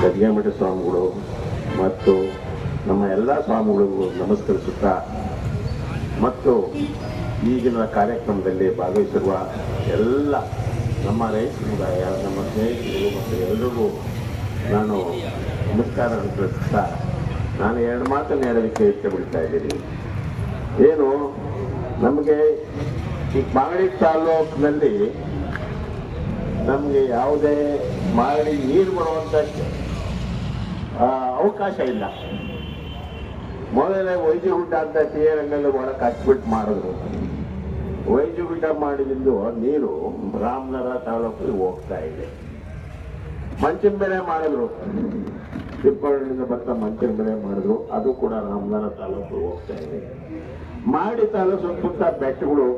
ಗದ್ಗೆಮಠ ಸ್ವಾಮಿಗಳು ಮತ್ತು ನಮ್ಮ ಎಲ್ಲ ಸ್ವಾಮಿಗಳಿಗೂ ನಮಸ್ಕರಿಸುತ್ತಾ ಮತ್ತು ಈಗಿನ ಕಾರ್ಯಕ್ರಮದಲ್ಲಿ ಭಾಗವಹಿಸಿರುವ ಎಲ್ಲ ನಮ್ಮ ರೈತ ಸಮುದಾಯ, ನಮ್ಮ ಸ್ನೇಹಿತರು ಮತ್ತು ಎಲ್ಲರಿಗೂ ನಾನು ನಮಸ್ಕಾರ ತಿಳಿಸುತ್ತಾ ನಾನು ಎರಡು ಮಾತನ್ನು ಹೇಳಲಿಕ್ಕೆ ಇಷ್ಟಪಡ್ತಾ ಇದ್ದೀನಿ. ಏನು ನಮಗೆ ಈ ಮಾಗಡಿ ತಾಲೂಕಿನಲ್ಲಿ ನಮಗೆ ಯಾವುದೇ ಮಾಗಡಿ ನೀರು ಬರುವಂಥ ಅವಕಾಶ ಇಲ್ಲ. ಮೊದಲೇ ವೈದ್ಯಗುಡ್ಡ ಅಂತ ಟಿಆರ್ಎಂಎಲ್ ಒಳಗೆ ಹಚ್ಬಿಟ್ಟು ಮಾಡಿದ್ರು. ವೈದ್ಯಗುಡ್ಡ ಮಾಡಿದ್ದು ನೀರು ರಾಮನಗರ ತಾಲೂಕಿಗೆ ಹೋಗ್ತಾ ಇದೆ. ಮಂಚಿನ ಬೆಳೆ ಮಾಡಿದ್ರು, ತಿಪ್ಪಳ್ಳಿಯಿಂದ ಬರ್ತಾ ಮಂಚಿನ ಬೆಳೆ ಮಾಡಿದ್ರು, ಅದು ಕೂಡ ರಾಮನಗರ ತಾಲೂಕಿಗೆ ಹೋಗ್ತಾ ಇದೆ. ಮಾಗಡಿ ತಾಲೂಕು ಸುತ್ತಮುತ್ತ ಬೆಟ್ಟಗಳು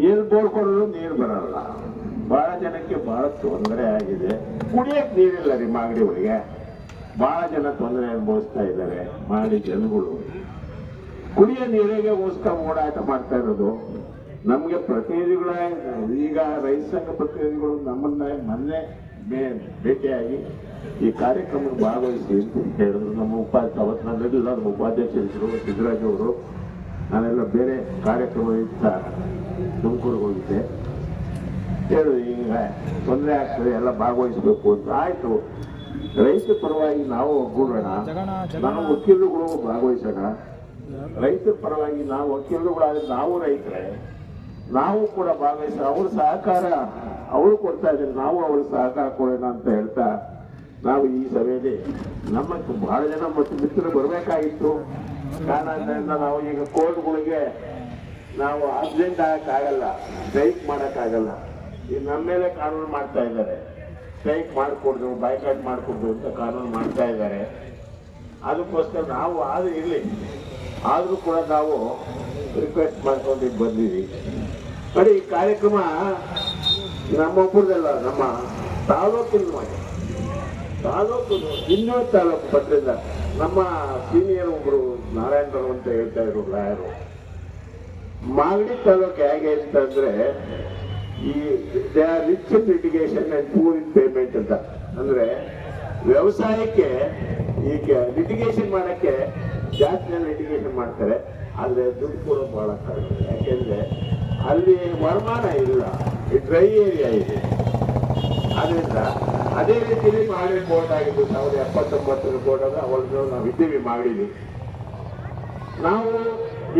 ಏನ್ ಬೋಳ್ಕೊಂಡ್ರು ನೀರು ಬರಲ್ಲ. ಬಹಳ ಜನಕ್ಕೆ ಬಹಳ ತೊಂದರೆ ಆಗಿದೆ. ಕುಡಿಯಕ್ಕೆ ನೀರಿಲ್ಲ ರೀ ಮಾಗಡಿ ಊರಿಗೆ. ಬಹಳ ಜನ ತೊಂದರೆ ಅನುಭವಿಸ್ತಾ ಇದ್ದಾರೆ. ಮಾಗಡಿ ಜನಗಳು ಕುಡಿಯೋ ನೀರಿಗೆ ಗೋಸ್ಕರ ಓಡಾಟ ಮಾಡ್ತಾ ಇರೋದು. ನಮ್ಗೆ ಪ್ರತಿನಿಧಿಗಳ ಈಗ ರೈತ ಸಂಘ ಪ್ರತಿನಿಧಿಗಳು ನಮ್ಮನ್ನ ಮೊನ್ನೆ ಭೇಟಿಯಾಗಿ ಈ ಕಾರ್ಯಕ್ರಮಕ್ಕೆ ಭಾಗವಹಿಸಿ ಅಂತ ಹೇಳಿದ್ರು. ನಮ್ಮ ಉಪಾಧ್ಯಕ್ಷರು ಸಿದ್ದರಾಜ್ ಅವರು, ನಾನೆಲ್ಲ ಬೇರೆ ಕಾರ್ಯಕ್ರಮ ಇತ್ತ ತುಮಕೂರಿಗೆ ಹೋಗಿದ್ದೆ. ಹೇಳು ಈಗ ತೊಂದರೆ ಆಗ್ತದೆ, ಎಲ್ಲ ಭಾಗವಹಿಸಬೇಕು ಅಂತ. ಆಯ್ತು, ರೈತರ ಪರವಾಗಿ ನಾವು ಒಗ್ಗೂಡೋಣ, ನಾವು ವಕೀಲರುಗಳು ಭಾಗವಹಿಸೋಣ. ರೈತರ ಪರವಾಗಿ ನಾವು ವಕೀಲರುಗಳಾದ್ರೆ ನಾವು ರೈತರೇ, ನಾವು ಕೂಡ ಭಾಗವಹಿಸೋಣ. ಅವ್ರ ಸಹಕಾರ ಅವರು ಕೊಡ್ತಾ ಇದ್ದಾರೆ, ನಾವು ಅವ್ರ ಸಹಕಾರ ಕೊಡೋಣ ಅಂತ ಹೇಳ್ತಾ ನಾವು ಈ ಸಭೆಯಲ್ಲಿ ನಮ್ಮ ಬಹಳ ಜನ ಮತ್ತು ಮಿತ್ರರು ಬರಬೇಕಾಗಿತ್ತು. ಕಾರಣದಿಂದ ನಾವು ಈಗ ಕೋರ್ಟ್ಗಳಿಗೆ ನಾವು ಆಬ್ಸೆಂಟ್ ಆಗಕ್ಕಾಗಲ್ಲ, ಸ್ಟ್ರೈಕ್ ಮಾಡೋಕ್ಕಾಗಲ್ಲ. ಈಗ ನಮ್ಮ ಮೇಲೆ ಕಾನೂನು ಮಾಡ್ತಾ ಇದ್ದಾರೆ. ಸ್ಟ್ರೈಕ್ ಮಾಡಿಕೊಡ್ದು, ಬಾಯ್ಕಾಟ್ ಮಾಡಿಕೊಡ್ದು ಅಂತ ಕಾನೂನು ಮಾಡ್ತಾ ಇದ್ದಾರೆ. ಅದಕ್ಕೋಸ್ಕರ ನಾವು ಆದ್ರೂ ಇರಲಿ, ಆದರೂ ಕೂಡ ನಾವು ರಿಕ್ವೆಸ್ಟ್ ಮಾಡ್ಕೊಂಡು ಬಂದಿದ್ದೀವಿ. ಬರೀ ಈ ಕಾರ್ಯಕ್ರಮ ನಮ್ಮೊಬ್ಬರದಲ್ಲ, ನಮ್ಮ ತಾಲೂಕಿನ ಇನ್ನೂರು ತಾಲೂಕು ಪತ್ರದಿಂದ ನಮ್ಮ ಸೀನಿಯರ್ ಒಬ್ರು ನಾರಾಯಣರಾವ್ ಅಂತ ಹೇಳ್ತಾ ಇದ್ರು ಲಾಯರು. ಮಾಗಡಿ ತಾಲೂಕು ಹೇಗೆ ಅಂತಂದ್ರೆ ಈ they are rich in litigation and poor in payment ಅಂತ. ಅಂದ್ರೆ ವ್ಯವಸಾಯಕ್ಕೆ ಈಗ ಲಿಟಿಗೇಷನ್ ಮಾಡಕ್ಕೆ ಜಾಸ್ತಿ ಲಿಟಿಗೇಷನ್ ಮಾಡ್ತಾರೆ, ಆದ್ರೆ ದುಡ್ಡು ಕೂಡ ಬಹಳ ಕಡಿಮೆ. ಯಾಕೆಂದ್ರೆ ಅಲ್ಲಿ ವರಮಾನ ಇಲ್ಲ, ಡ್ರೈ ಏರಿಯಾ ಇದೆ. ಆದ್ರಿಂದ ಅದೇ ರೀತಿಯಲ್ಲಿ ಮಾಗಡಿ ಕೋರ್ಟ್ ಆಗಿದ್ದು 1979 ಕೋರ್ಟ್ ಅಂದ್ರೆ ಅವಳನ್ನು ನಾವು ಇದ್ದೀವಿ ಮಾಡಿದ್ವಿ. ನಾವು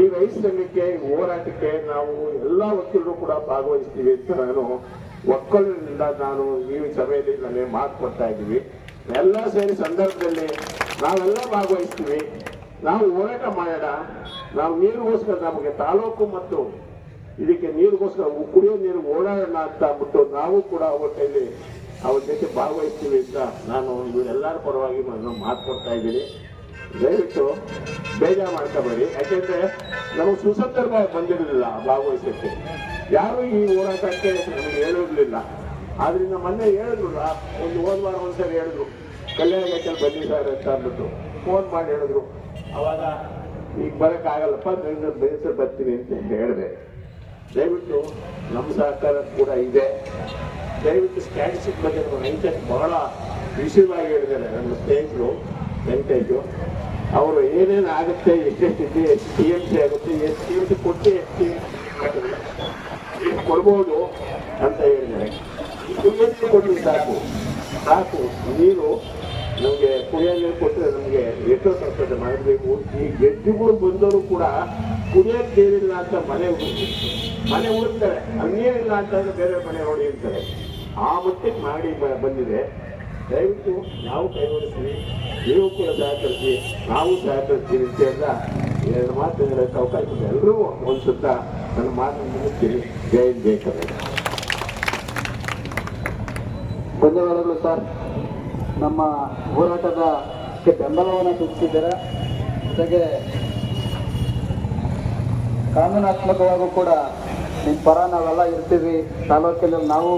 ಈ ರೈತ ಸಂಘಕ್ಕೆ ಹೋರಾಟಕ್ಕೆ ನಾವು ಎಲ್ಲ ವಕೀಲರು ಕೂಡ ಭಾಗವಹಿಸ್ತೀವಿ ಅಂತ ನಾನು ಒಕ್ಕಲಿನಿಂದ ನಾನು ಈ ಸಭೆಯಲ್ಲಿ ನನಗೆ ಮಾತು ಕೊಡ್ತಾ ಇದ್ದೀವಿ. ಎಲ್ಲ ಸೇರಿ ಸಂದರ್ಭದಲ್ಲಿ ನಾವೆಲ್ಲ ಭಾಗವಹಿಸ್ತೀವಿ. ನಾವು ಹೋರಾಟ ಮಾಡೋಣ. ನಾವು ನೀರಿಗೋಸ್ಕರ ನಮಗೆ ತಾಲೂಕು ಮತ್ತು ಇದಕ್ಕೆ ನೀರಿಗೋಸ್ಕರ ಕುಡಿಯೋ ನೀರು ಓಡಾಡೋಣ ಅಂತ ಅಂದ್ಬಿಟ್ಟು ನಾವು ಕೂಡ ಅವ್ರ ಕೈಲಿ ಅವ್ರ ಜೊತೆ ಭಾಗವಹಿಸ್ತೀವಿ ಅಂತ ನಾನು ಇವರೆಲ್ಲರ ಪರವಾಗಿ ನಾನು ಮಾತು ಕೊಡ್ತಾ ಇದ್ದೀನಿ. ದಯವಿಟ್ಟು ಬೇಜಾರು ಮಾಡ್ಕೋಬೇಡಿ. ಯಾಕೆಂದ್ರೆ ನಮಗೆ ಸುಸಂದರ್ಭ ಬಂದಿರಲಿಲ್ಲ ಭಾಗವಹಿಸೋಕ್ಕೆ. ಯಾರು ಈ ಹೋರಾಟಕ್ಕೆ ನಮಗೆ ಹೇಳಿರ್ಲಿಲ್ಲ. ಆದ್ರಿಂದ ಮೊನ್ನೆ ಹೇಳಿದ್ರು, ಹೋದ ವಾರ ಒಂದ್ಸರಿ ಹೇಳಿದ್ರು, ಕಲ್ಯಾಣ ಬನ್ನಿ ಸರ್ ಅಂತ ಅಂದ್ಬಿಟ್ಟು ಫೋನ್ ಮಾಡಿ ಹೇಳಿದ್ರು. ಅವಾಗ ಈಗ ಬರೋಕ್ಕಾಗಲ್ಲಪ್ಪ, ನನ್ನ ಬೇಸರ ಬರ್ತೀನಿ ಅಂತ ಹೇಳಿದೆ. ದಯವಿಟ್ಟು ನಮ್ಮ ಸಹಕಾರ ಕೂಡ ಇದೆ. ದಯವಿಟ್ಟು ಸ್ಟ್ಯಾಟಿಸ್ಟಿಕ್ ಬಗ್ಗೆ ನಮ್ಮ ರೈತರಿಗೆ ಬಹಳ ವಿಷಯವಾಗಿ ಹೇಳಿದ್ದಾರೆ ನಮ್ಮ ಸ್ನೇಹಿತರು ವೆಂಕಟೇಶು. ಅವರು ಏನೇನು ಆಗುತ್ತೆ, ಎಷ್ಟೆಷ್ಟಿದೆ, ಎಷ್ಟು TMC ಆಗುತ್ತೆ, ಎಷ್ಟು TMC ಕೊಟ್ಟು ಎಷ್ಟು ಕೊಡ್ಬೋದು ಅಂತ ಹೇಳಿದ್ದಾರೆ. TMC ಕೊಟ್ಟು ಸಾಕು ನೀರು ನಮಗೆ ಕುಡಿಯೋ ನೀರು ಕೊಟ್ಟರೆ ನಮಗೆ ಎಷ್ಟೋ ಸಂಸ್ಥೆ ಮಾಡಬೇಕು. ಈ ಗೆದ್ದುಗಳು ಬಂದವರು ಕೂಡ ಕುಡಿಯೋಕ್ಕೆ ನೀರಿಲ್ಲ ಅಂತ ಮನೆ ಹುಡುಕ್ತಾರೆ, ಅಲ್ಲಿ ನೀರಿಲ್ಲ ಅಂತಂದ್ರೆ ಬೇರೆ ಮನೆ ಹೊಡೆಯುತ್ತಾರೆ. ಆ ಮಟ್ಟಿಗೆ ಮಾಡಿ ಬಂದಿದೆ. ದಯವಿಟ್ಟು ನಾವು ಕೈಗೊಳಿಸ್ತೀವಿ, ನೀವು ಕೂಡ ಸಹಕರಿಸಿ, ನಾವು ಸಹಕರಿಸ್ತೀವಿ ಅಂತ ಎರಡು ಮಾತು ಹೇಳೋಕ್ಕೆ ಅವಕಾಶ ಇದೆ. ಎಲ್ಲರೂ ಒಂದು ಸುತ್ತ ನನ್ನ ಮಾತನ್ನು ಮುಗಿಸ್ತೀನಿ. ಜೈ ಕರ್ನಾಟಕ. ಧನ್ಯವಾದಗಳು ಸರ್. ನಮ್ಮ ಹೋರಾಟದ ಬೆಂಬಲವನ್ನು ಸೂಚಿಸಿದ್ದಾರೆ. ಜೊತೆಗೆ ಕಾನೂನಾತ್ಮಕವಾಗೂ ಕೂಡ ನಿಮ್ಮ ಪರ ನಾವೆಲ್ಲ ಇರ್ತೀವಿ. ತಾಲೂಕಿನಲ್ಲಿ ನಾವು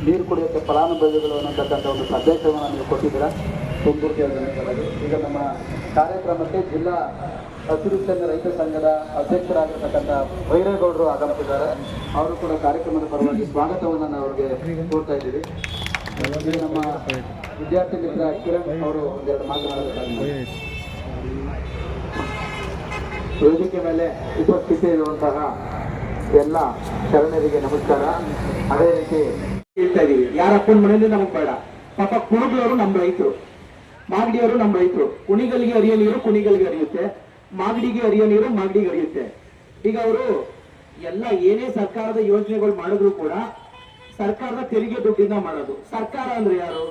ನೀರು ಕುಡಿಯೋಕ್ಕೆ ಫಲಾನುಭವಿಗಳು ಅನ್ನತಕ್ಕಂಥ ಒಂದು ಸಂದೇಶವನ್ನು ನೀವು ಕೊಟ್ಟಿದ್ದೀರಾ. ತುಮಕೂರು ಧನ್ಯವಾದಗಳು. ಈಗ ನಮ್ಮ ಕಾರ್ಯಕ್ರಮಕ್ಕೆ ಜಿಲ್ಲಾ ಹಸಿರು ಸೇನೆ ರೈತ ಸಂಘದ ಅಧ್ಯಕ್ಷರಾಗಿರ್ತಕ್ಕಂಥ ಭೈರೇಗೌಡರು ಆಗಮಿಸಿದ್ದಾರೆ. ಅವರು ಕೂಡ ಕಾರ್ಯಕ್ರಮದ ಪರವಾಗಿ ಸ್ವಾಗತವನ್ನು ನಾವು ಅವರಿಗೆ ಕೋರ್ತಾ ಇದ್ದೀವಿ. ಈಗ ನಮ್ಮ ವಿದ್ಯಾರ್ಥಿ ಮಿತ್ರ ಕಿರಣ್ ಅವರು ಒಂದೆರಡು ಮಾತನಾಡಬೇಕಾಗಿದೆ. ವೇದಿಕೆ ಮೇಲೆ ಉಪಸ್ಥಿತಿ ಇರುವಂತಹ ಎಲ್ಲ ಶರಣರಿಗೆ ನಮಸ್ಕಾರ. ಅದೇ ರೀತಿ ಹೇಳ್ತಾ ಇದೀವಿ, ಯಾರಪ್ಪನ ಮನೆಯಿಂದ ನಮಗ್ ಬೇಡ. ಪಾಪ ಕುಣಗಳವರು ನಮ್ಮ ರೈತರು, ಮಾಗಡಿಯವರು ನಮ್ಮ ರೈತರು. ಕುಣಿಗಲ್ಗೆ ಹರಿಯೋ ನೀರು ಕುಣಿಗಲ್ಗೆ ಹರಿಯುತ್ತೆ, ಮಾಗಡಿಗೆ ಹರಿಯೋ ನೀರು ಮಾಗಡಿಗೆ ಹರಿಯುತ್ತೆ. ಈಗ ಅವರು ಎಲ್ಲ ಏನೇ ಸರ್ಕಾರದ ಯೋಜನೆಗಳು ಮಾಡಿದ್ರು ಕೂಡ ಸರ್ಕಾರದ ತೆರಿಗೆ ದುಡ್ಡಿಂದ ಮಾಡೋದು. ಸರ್ಕಾರ ಅಂದ್ರೆ ಯಾರು?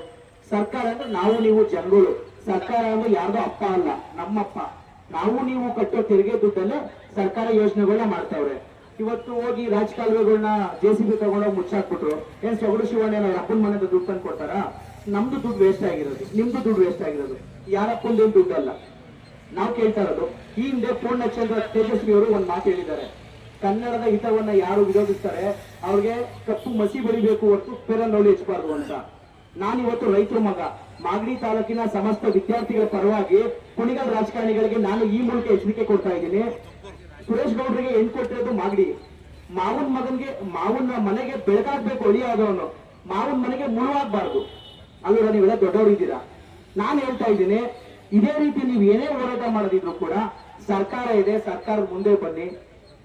ಸರ್ಕಾರ ಅಂದ್ರೆ ನಾವು ನೀವು ಜನಗಳು. ಸರ್ಕಾರ ಅಂದ್ರೆ ಯಾರ್ದೋ ಅಪ್ಪ ಅಲ್ಲ, ನಮ್ಮಪ್ಪ. ನಾವು ನೀವು ಕಟ್ಟೋ ತೆರಿಗೆ ದುಡ್ಡಲ್ಲೇ ಸರ್ಕಾರ ಯೋಜನೆಗಳನ್ನ ಮಾಡ್ತಾವ್ರೆ. ಇವತ್ತು ಹೋಗಿ ರಾಜಕಾಲುವೆಗಳನ್ನ JCB ತಗೊಂಡೋಗಿ ಮುಚ್ಚಾಕ್ಬಿಟ್ರು. ಏನ್ ಸೊಗಡು ಶಿವಣ್ಣ ಅವ್ರ ಅಪ್ಪನ ಮನೆದ ದುಡ್ಡು ತಂದು ಕೊಡ್ತಾರ? ನಮ್ದು ದುಡ್ಡು ವೇಸ್ಟ್ ಆಗಿರೋದು, ನಿಮ್ದು ದುಡ್ಡು ವೇಸ್ಟ್ ಆಗಿರೋದು. ಯಾರಪ್ಪಂದೇನು ದುಡ್ಡಲ್ಲ. ನಾವು ಕೇಳ್ತಾ ಇರೋದು, ಈ ಹಿಂದೆ ಪೂರ್ಣಚಂದ್ರ ತೇಜಸ್ವಿ ಅವರು ಒಂದ್ ಮಾತು ಹೇಳಿದ್ದಾರೆ, ಕನ್ನಡದ ಹಿತವನ್ನ ಯಾರು ವಿರೋಧಿಸ್ತಾರೆ ಅವ್ರಿಗೆ ಕಪ್ಪು ಮಸಿ ಬಳಿಬೇಕು ಹೊರತು ಪೇರನ್ನು ನೋಡಿ ಹೆಚ್ಚಬಾರ್ದು ಅಂತ. ನಾನಿವತ್ತು ರೈತರ ಮಗ, ಮಾಗಡಿ ತಾಲೂಕಿನ ಸಮಸ್ತ ವಿದ್ಯಾರ್ಥಿಗಳ ಪರವಾಗಿ ಕುಣಿಗಲ್ ರಾಜಕಾರಣಿಗಳಿಗೆ ನಾನು ಈ ಮೂಲಕ ಎಚ್ಚರಿಕೆ ಕೊಡ್ತಾ ಇದ್ದೀನಿ. ಸುರೇಶ್ ಗೌಡ್ರಿಗೆ ಹೆಣ್ ಕೊಟ್ಟಿರೋದು ಮಾಗಡಿ. ಮಾವನ ಮನೆಗೆ ಬೆಳಕಾಗ್ಬೇಕು ಒಳಿಯಾದವನು, ಮಾವನ ಮನೆಗೆ ಮುಳುವಾಗಬಾರ್ದು. ಅಲ್ಲೂರ ನೀವೆಲ್ಲ ದೊಡ್ಡವರು ಇದ್ದೀರಾ. ನಾನು ಹೇಳ್ತಾ ಇದ್ದೀನಿ, ಇದೇ ರೀತಿ ನೀವು ಏನೇ ಹೋರಾಟ ಮಾಡೋದಿದ್ರು ಕೂಡ ಸರ್ಕಾರ ಇದೆ, ಸರ್ಕಾರದ ಮುಂದೆ ಬನ್ನಿ,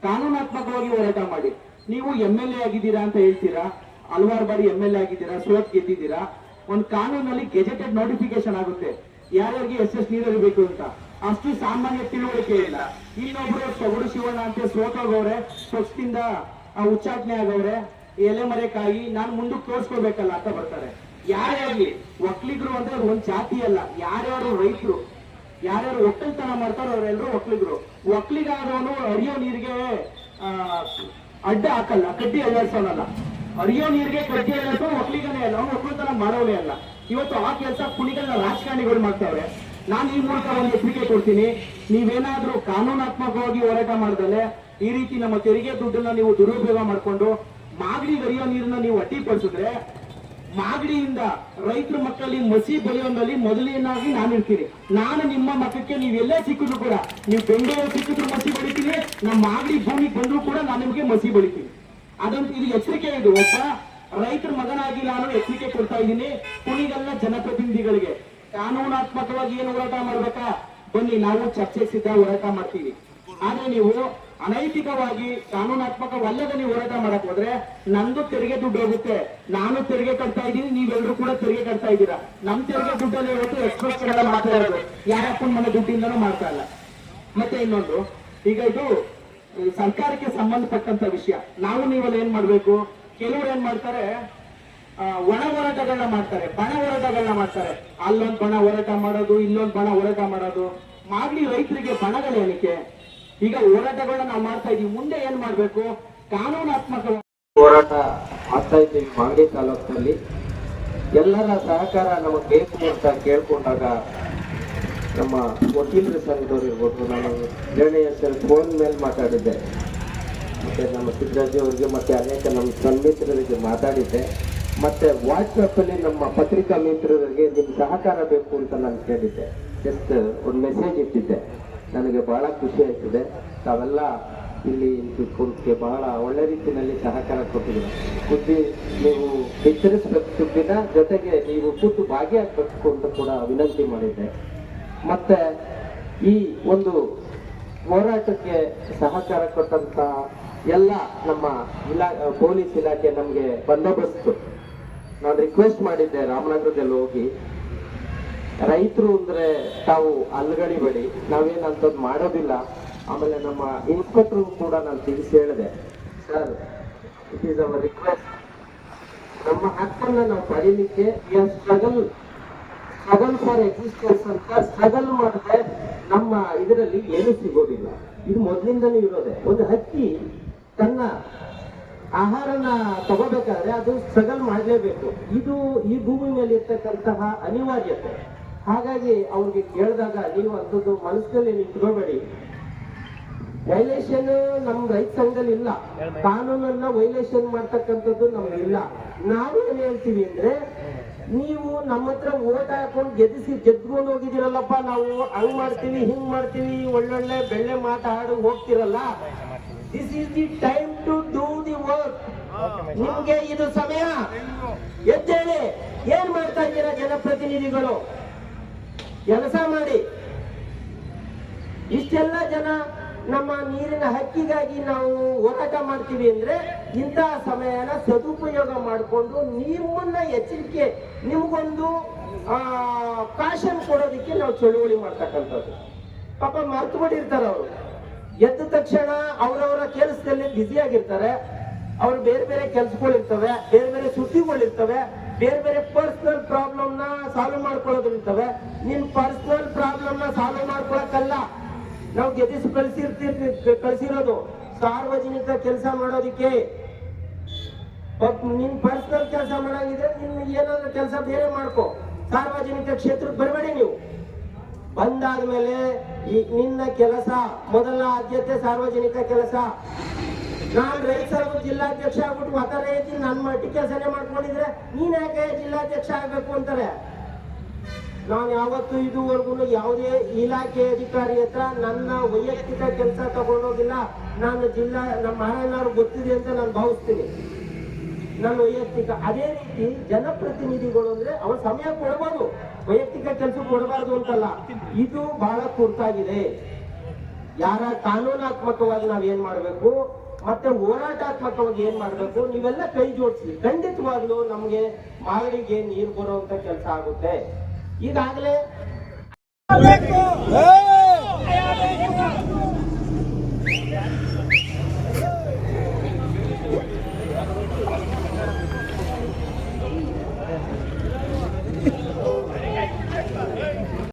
ಕಾನೂನಾತ್ಮಕವಾಗಿ ಹೋರಾಟ ಮಾಡಿ. ನೀವು MLA ಆಗಿದ್ದೀರಾ ಅಂತ ಹೇಳ್ತೀರಾ, ಹಲವಾರು ಬಾರಿ MLA ಆಗಿದ್ದೀರಾ, ಸೋತ್ ಗೆದ್ದಿದ್ದೀರಾ. ಒಂದು ಕಾನೂನಲ್ಲಿ ಗೆಜೆಟೆಡ್ ನೋಟಿಫಿಕೇಶನ್ ಆಗುತ್ತೆ ಯಾರ್ಯಾರಿಗೆ ಎಷ್ಟೆಷ್ಟು ನೀರು ಇರಬೇಕು ಅಂತ. ಅಷ್ಟು ಸಾಮಾನ್ಯ ತಿಳುವಳಿಕೆ ಇಲ್ಲ. ಇನ್ನೊಬ್ರು ಸೊಗಡು ಶಿವಣ್ಣ ಅಂತ ಸೋತೋಗವ್ರೆ, ಪಕ್ಷದಿಂದ ಉಚ್ಚಾಟನೆ ಆಗವ್ರೆ, ಎಲೆ ಮರೆಕಾಯಿ ನಾನು ಮುಂದಕ್ಕೆ ತೋರ್ಸ್ಕೋಬೇಕಲ್ಲ ಅಂತ ಬರ್ತಾರೆ. ಯಾರ್ಯಾಗ್ಲಿ ಒಕ್ಕಲಿಗರು ಅಂದ್ರೆ ಒಂದ್ ಜಾತಿ ಅಲ್ಲ, ಯಾರ್ಯಾರು ರೈತರು, ಯಾರ್ಯಾರು ಒಕ್ಕಲ್ತನ ಮಾಡ್ತಾರೋ ಅವರೆಲ್ಲರೂ ಒಕ್ಕಲಿಗರು. ಒಕ್ಕಲಿಗಾದವನು ಹರಿಯೋ ನೀರಿಗೆ ಅಡ್ಡ ಹಾಕಲ್ಲ, ಕಡ್ಡಿ ಅಲ್ಲಾಡ್ಸೋನಲ್ಲ. ಹರಿಯೋ ನೀರಿಗೆ ಕಡ್ಡಿ ಅಲ್ಲಾಡ್ಸೋ ಒಕ್ಕಲಿಗನೇ ಅಲ್ಲ, ಅವನು ಒಕ್ಕಲ್ತನ ಮಾಡೋನೇ ಅಲ್ಲ. ಇವತ್ತು ಆ ಕೆಲಸ ಕುಣಿಗಲ್ನ ರಾಜಕಾರಣಿಗಳು ಮಾಡ್ತಾವ್ರೆ. ನಾನು ಈ ಮೂಲಕ ಒಂದು ಎಚ್ಚರಿಕೆ ಕೊಡ್ತೀನಿ, ನೀವೇನಾದ್ರೂ ಕಾನೂನಾತ್ಮಕವಾಗಿ ಹೋರಾಟ ಮಾಡ್ದಲೆ ಈ ರೀತಿ ನಮ್ಮ ತೆರಿಗೆ ದುಡ್ಡನ್ನ ನೀವು ದುರುಪಯೋಗ ಮಾಡ್ಕೊಂಡು ಮಾಗಡಿ ಹರಿಯೋ ನೀರನ್ನ ನೀವು ಅಡ್ಡಿಪಡಿಸಿದ್ರೆ, ಮಾಗಡಿಯಿಂದ ರೈತರ ಮಕ್ಕಳಿಗೆ ಮಸಿ ಬಳಿಯೋದ್ರಲ್ಲಿ ಮೊದಲನೇನಾಗಿ ನಾನು ಇರ್ತೀನಿ. ನಾನು ನಿಮ್ಮ ಮಕ್ಕಕ್ಕೆ ನೀವೆಲ್ಲೇ ಸಿಕ್ಕಿದ್ರು ಕೂಡ, ನೀವು ಬೆಂಗಳೂರು ಸಿಕ್ಕಿದ್ರು ಮಸಿ ಬಳಿತೀನಿ, ನಮ್ಮ ಮಾಗಡಿ ಭೂಮಿಗೆ ಬಂದ್ರು ಕೂಡ ನಾನು ನಿಮಗೆ ಮಸಿ ಬಳಿತೀನಿ. ಅದಂತೂ ಇದು ಎಚ್ಚರಿಕೆ. ಇದು ಒಬ್ಬ ರೈತರ ಮಗನಾಗಿ ನಾನು ಎಚ್ಚರಿಕೆ ಕೊಡ್ತಾ ಇದ್ದೀನಿ ಕುಣಿಗಲ್ನ ಜನಪ್ರತಿನಿಧಿಗಳಿಗೆ. ಕಾನೂನಾತ್ಮಕವಾಗಿ ಏನು ಹೋರಾಟ ಮಾಡ್ಬೇಕಾ ಬನ್ನಿ, ನಾವು ಚರ್ಚೆಗೆ ಸಿದ್ಧ ಹೋರಾಟ ಮಾಡ್ತೀವಿ. ಆದ್ರೆ ನೀವು ಅನೈತಿಕವಾಗಿ ಕಾನೂನಾತ್ಮಕವಲ್ಲದ ನೀವು ಹೋರಾಟ ಮಾಡಕ್ ಹೋದ್ರೆ ನಂದು ತೆರಿಗೆ ದುಡ್ಡು ಹೋಗುತ್ತೆ. ನಾನು ತೆರಿಗೆ ಕಟ್ತಾ ಇದ್ದೀನಿ, ನೀವೆಲ್ಲರೂ ಕೂಡ ತೆರಿಗೆ ಕಟ್ತಾ ಇದ್ದೀರಾ. ನಮ್ ತೆರಿಗೆ ದುಡ್ಡಲ್ಲಿ ಇವತ್ತು ಎಕ್ಸ್ಪ್ರೆಸ್ ಕಡೆ ಮಾಡ್ತಾ ಇರೋದು, ಯಾರಪ್ಪನ ಮನೆ ದುಡ್ಡಿಂದನೂ ಮಾಡ್ತಾ ಇಲ್ಲ. ಮತ್ತೆ ಇನ್ನೊಂದು, ಈಗ ಇದು ಸರ್ಕಾರಕ್ಕೆ ಸಂಬಂಧಪಟ್ಟಂತ ವಿಷಯ. ನಾವು ನೀವೆಲ್ಲ ಏನ್ ಮಾಡ್ಬೇಕು? ಕೆಲವರು ಏನ್ ಮಾಡ್ತಾರೆ, ಒಣ ಹೋರಾಟಗಳನ್ನ ಮಾಡ್ತಾರೆ, ಬಣ ಹೋರಾಟಗಳನ್ನ ಮಾಡ್ತಾರೆ. ಅಲ್ಲೊಂದ್ ಬಣ ಹೋರಾಟ ಮಾಡೋದು, ಇಲ್ಲೊಂದ್ ಬಣ ಹೋರಾಟ ಮಾಡೋದು. ಮಾಗಡಿ ರೈತರಿಗೆ ಬಣಗಳೇನಕ್ಕೆ? ಈಗ ಹೋರಾಟಗಳನ್ನ ನಾವು ಮಾಡ್ತಾ ಇದೀವಿ, ಮುಂದೆ ಏನ್ ಮಾಡ್ಬೇಕು? ಕಾನೂನಾತ್ಮಕ ಹೋರಾಟ ಮಾಡ್ತಾ ಇದ್ದೀವಿ ಮಾಗಡಿ ತಾಲೂಕಿನಲ್ಲಿ. ಎಲ್ಲರ ಸಹಕಾರ ನಮಗೆ ಬೇಕು ಅಂತ ಕೇಳ್ಕೊಂಡಾಗ ನಮ್ಮ ವಕೀಲರ ಸಂಘದವ್ರು ಇರ್ಬೋದು, ನಾನು ನಿರ್ಣಯ ಫೋನ್ ಮೇಲೆ ಮಾತಾಡಿದ್ದೆ, ಮತ್ತೆ ನಮ್ಮ ಸಿದ್ದರಾಜು ಅವರಿಗೆ ಮತ್ತೆ ಅನೇಕ ನಮ್ಮ ಸನ್ಮಿತ್ರರಿಗೆ ಮಾತಾಡಿದ್ದೆ, ಮತ್ತೆ ವಾಟ್ಸಪ್ಪಲ್ಲಿ ನಮ್ಮ ಪತ್ರಿಕಾ ಮಿತ್ರರಿಗೆ ನಿಮ್ಮ ಸಹಕಾರ ಬೇಕು ಅಂತ ನಾನು ಕೇಳಿದ್ದೆ. ಜಸ್ಟ್ ಒಂದು ಮೆಸೇಜ್ ಇಟ್ಟಿದ್ದೆ. ನನಗೆ ಬಹಳ ಖುಷಿ ಆಯ್ತಿದೆ. ತಾವೆಲ್ಲ ಇಲ್ಲಿ ಕುಂತಿಗೆ ಬಹಳ ಒಳ್ಳೆ ರೀತಿಯಲ್ಲಿ ಸಹಕಾರ ಕೊಟ್ಟಿದ್ದೀರ. ಬುದ್ಧಿ ನೀವು ವಿತರಿಸಬೇಕು ದುಡ್ಡಿನ ಜೊತೆಗೆ ನೀವು ಕೂತು ಭಾಗಿಯಾಗಬೇಕು ಅಂತ ಕೂಡ ವಿನಂತಿ ಮಾಡಿದ್ದೆ. ಮತ್ತೆ ಈ ಒಂದು ಹೋರಾಟಕ್ಕೆ ಸಹಕಾರ ಕೊಟ್ಟಂತ ಎಲ್ಲ ನಮ್ಮ ಪೊಲೀಸ್ ಇಲಾಖೆ ನಮಗೆ ಬಂದೋಬಸ್ತು ನಾನು ರಿಕ್ವೆಸ್ಟ್ ಮಾಡಿದ್ದೆ, ರಾಮನಗರದಲ್ಲಿ ಹೋಗಿ ರೈತರು ಅಂದ್ರೆ ತಾವು ಅಲ್ಗಡಿಬೇಡಿ, ನಾವೇನಂತದ್ದು ಮಾಡೋದಿಲ್ಲ. ಆಮೇಲೆ ನಮ್ಮ ಇನ್ಸ್ಪೆಕ್ಟರ್ ಕೂಡ ನಾನು ತಿಳಿಸಿ ಹೇಳಿದೆ, sir it is our request, ನಮ್ಮ ಹಕ್ಕನ್ನ ನಾವು ಪಡೀಲಿಕ್ಕೆ ಸ್ಟ್ರಗಲ್ ಫಾರ್ ಎಕ್ಸಿಸ್ಟೆನ್ಸ್ ಅಂತ ಸ್ಟ್ರಗಲ್ ಮಾಡಿದ್ರೆ ನಮ್ಮ ಇದರಲ್ಲಿ ಏನು ಸಿಗೋದಿಲ್ಲ. ಇದು ಮೊದಲಿಂದಲೂ ಇರೋದೆ. ಒಂದು ಹಕ್ಕಿ ತನ್ನ ಆಹಾರನ ತಗೋಬೇಕಾದ್ರೆ ಅದು ಸ್ಟ್ರಗಲ್ ಮಾಡಲೇಬೇಕು. ಇದು ಈ ಭೂಮಿ ಮೇಲೆ ಇರ್ತಕ್ಕಂತಹ ಅನಿವಾರ್ಯತೆ. ಹಾಗಾಗಿ ಅವ್ರಿಗೆ ಕೇಳಿದಾಗ ನೀವು ಅಂಥದ್ದು ಮನಸ್ಸಿನಲ್ಲಿ ನಿಂತ್ಕೋಬೇಡಿ, ವೈಲೇಷನ್ ನಮ್ ರೈತ ಸಂಘದಲ್ಲಿ ಇಲ್ಲ, ಕಾನೂನನ್ನ ವೈಲೇಷನ್ ಮಾಡ್ತಕ್ಕಂಥದ್ದು ನಮ್ಗಿಲ್ಲ. ನಾವೇನ್ ಹೇಳ್ತೀವಿ ಅಂದ್ರೆ, ನೀವು ನಮ್ಮ ಹತ್ರ ಓಟ್ ಹಾಕೊಂಡು ಗೆದ್ಕೊಂಡು ಹೋಗಿದ್ದೀರಲ್ಲಪ್ಪ, ನಾವು ಹಂಗ್ ಮಾಡ್ತೀವಿ ಹಿಂಗ್ ಮಾಡ್ತೀವಿ ಒಳ್ಳೊಳ್ಳೆ ಬೆಳ್ಳೆ ಮಾತಾಡಿ ಹೋಗ್ತಿರಲ್ಲ, this is the time to do the work. ನಿಮ್ಗೆ ಇದು ಸಮಯ, ಎದ್ದೇಳಿ. ಏನ್ ಮಾಡ್ತಾ ಇದ್ದೀರಾ ಜನಪ್ರತಿನಿಧಿಗಳು? ಕೆಲಸ ಮಾಡಿ. ಇಷ್ಟೆಲ್ಲ ಜನ ನಮ್ಮ ನೀರಿನ ಹಕ್ಕಿಗಾಗಿ ನಾವು ಹೋರಾಟ ಮಾಡ್ತೀವಿ ಅಂದ್ರೆ, ಇಂತಹ ಸಮಯನ ಸದುಪಯೋಗ ಮಾಡಿಕೊಂಡು ನಿಮ್ಮನ್ನ ಎಚ್ಚರಿಕೆ, ನಿಮ್ಗೊಂದು ಕಾಶನ್ ಕೊಡೋದಕ್ಕೆ ನಾವು ಚಳುವಳಿ ಮಾಡ್ತಕ್ಕಂಥದ್ದು. ಪಾಪ ಮರ್ತು ಬಿಟ್ಟಿರ್ತಾರೆ ಅವರು. ಎದ್ದ ತಕ್ಷಣ ಅವರವರ ಕೆಲಸದಲ್ಲಿ ಬ್ಯುಸಿ ಆಗಿರ್ತಾರೆ. ಅವ್ರು ಬೇರೆ ಬೇರೆ ಕೆಲಸಗಳಿರ್ತವೆ, ಬೇರೆ ಬೇರೆ ಸುದ್ದಿಗಳಿರ್ತವೆ, ಬೇರೆ ಬೇರೆ ಪರ್ಸನಲ್ ಪ್ರಾಬ್ಲಮ್ ನ ಸಾಲ್ವ್ ಮಾಡ್ಕೊಳ್ಳೋದಿರ್ತವೆ. ನಿನ್ ಪರ್ಸನಲ್ ಪ್ರಾಬ್ಲಮ್ ನ ಸಾಲ್ವ್ ಮಾಡ್ಕೊಳಕ್ಕಲ್ಲ ನಾವು ಗೆದ್ದಿಸಿ ಕಳಿಸಿರೋದು, ಸಾರ್ವಜನಿಕ ಕೆಲಸ ಮಾಡೋದಿಕ್ಕೆ. ನಿನ್ ಪರ್ಸನಲ್ ಕೆಲಸ ಮಾಡಾಗಿದ್ರೆ ನಿನ್ ಏನಾದ್ರೂ ಕೆಲಸ ಬೇರೆ ಮಾಡ್ಕೋ, ಸಾರ್ವಜನಿಕ ಕ್ಷೇತ್ರಕ್ಕೆ ಬರಬೇಡಿ. ನೀವು ಬಂದಾದ್ಮೇಲೆ ನಿನ್ನ ಕೆಲಸ ಮೊದಲ ಆದ್ಯತೆ ಸಾರ್ವಜನಿಕ ಕೆಲಸ. ನಾನ್ ರೈತ ಸಂಘದ ಜಿಲ್ಲಾಧ್ಯಕ್ಷ ಆಗ್ಬಿಟ್ಟು ಮಾತಾಡೇ ಇದ್ದೀನಿ, ನನ್ನ ಮಟ್ಟಿ ಕೆಲಸನೇ ಮಾಡ್ಕೊಂಡಿದ್ರೆ ನೀನ್ ಯಾಕೆ ಜಿಲ್ಲಾಧ್ಯಕ್ಷ ಆಗ್ಬೇಕು ಅಂತಾರೆ. ನಾನು ಯಾವತ್ತೂ ಇದುವರೆಗೂ ಯಾವುದೇ ಇಲಾಖೆ ಅಧಿಕಾರಿ ಹತ್ರ ನನ್ನ ವೈಯಕ್ತಿಕ ಕೆಲಸ ತಗೊಂಡೋಗಿಲ್ಲ. ನಾನು ನಮ್ಮ ಮಹಾರಾಜನವ್ರು ಗೊತ್ತಿದೆ ಅಂತ ನಾನು ಭಾವಿಸ್ತೀನಿ, ನನ್ನ ವೈಯಕ್ತಿಕ. ಅದೇ ರೀತಿ ಜನಪ್ರತಿನಿಧಿಗಳು ಅಂದ್ರೆ ಅವ್ರ ಸಮಯ ಕೊಡಬಹುದು, ವೈಯಕ್ತಿಕ ಕೆಲಸ ಕೊಡಬಾರ್ದು ಅಂತಲ್ಲ. ಇದು ಬಹಳ ತುರ್ತಾಗಿದೆ. ಯಾರ ಕಾನೂನಾತ್ಮಕವಾಗಿ ನಾವೇನ್ ಮಾಡ್ಬೇಕು ಮತ್ತೆ ಹೋರಾಟಾತ್ಮಕವಾಗಿ ಏನ್ ಮಾಡ್ಬೇಕು, ನೀವೆಲ್ಲ ಕೈ ಜೋಡಿಸಿ ಖಂಡಿತವಾಗ್ಲೂ ನಮ್ಗೆ ಮಾಗಡಿಗೆ ನೀರು ಬರುವಂತ ಕೆಲಸ ಆಗುತ್ತೆ. ಈಗಾಗಲೇ